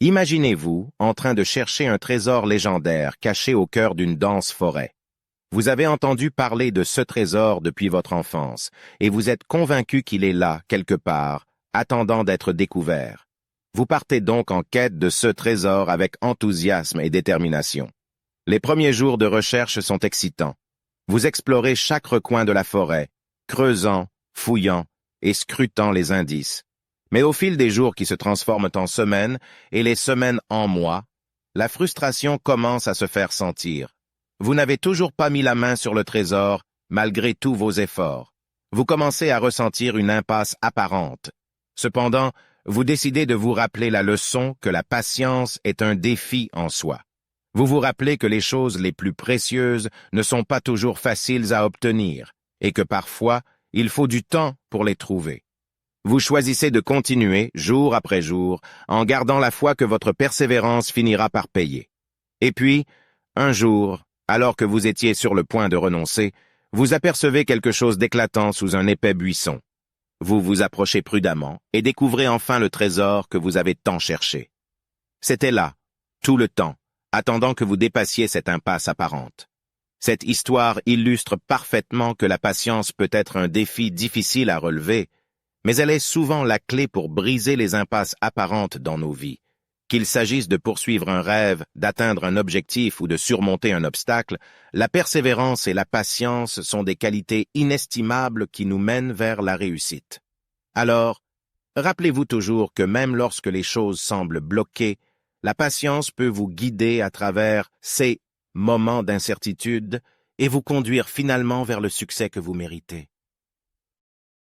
Imaginez-vous en train de chercher un trésor légendaire caché au cœur d'une dense forêt. Vous avez entendu parler de ce trésor depuis votre enfance, et vous êtes convaincu qu'il est là, quelque part, attendant d'être découvert. Vous partez donc en quête de ce trésor avec enthousiasme et détermination. Les premiers jours de recherche sont excitants. Vous explorez chaque recoin de la forêt, creusant, fouillant et scrutant les indices. Mais au fil des jours qui se transforment en semaines et les semaines en mois, la frustration commence à se faire sentir. Vous n'avez toujours pas mis la main sur le trésor, malgré tous vos efforts. Vous commencez à ressentir une impasse apparente. Cependant, vous décidez de vous rappeler la leçon que la patience est un défi en soi. Vous vous rappelez que les choses les plus précieuses ne sont pas toujours faciles à obtenir, et que parfois, il faut du temps pour les trouver. Vous choisissez de continuer, jour après jour, en gardant la foi que votre persévérance finira par payer. Et puis, un jour, alors que vous étiez sur le point de renoncer, vous apercevez quelque chose d'éclatant sous un épais buisson. Vous vous approchez prudemment et découvrez enfin le trésor que vous avez tant cherché. C'était là, tout le temps, attendant que vous dépassiez cette impasse apparente. Cette histoire illustre parfaitement que la patience peut être un défi difficile à relever, mais elle est souvent la clé pour briser les impasses apparentes dans nos vies. Qu'il s'agisse de poursuivre un rêve, d'atteindre un objectif ou de surmonter un obstacle, la persévérance et la patience sont des qualités inestimables qui nous mènent vers la réussite. Alors, rappelez-vous toujours que même lorsque les choses semblent bloquées, la patience peut vous guider à travers ces moments d'incertitude et vous conduire finalement vers le succès que vous méritez.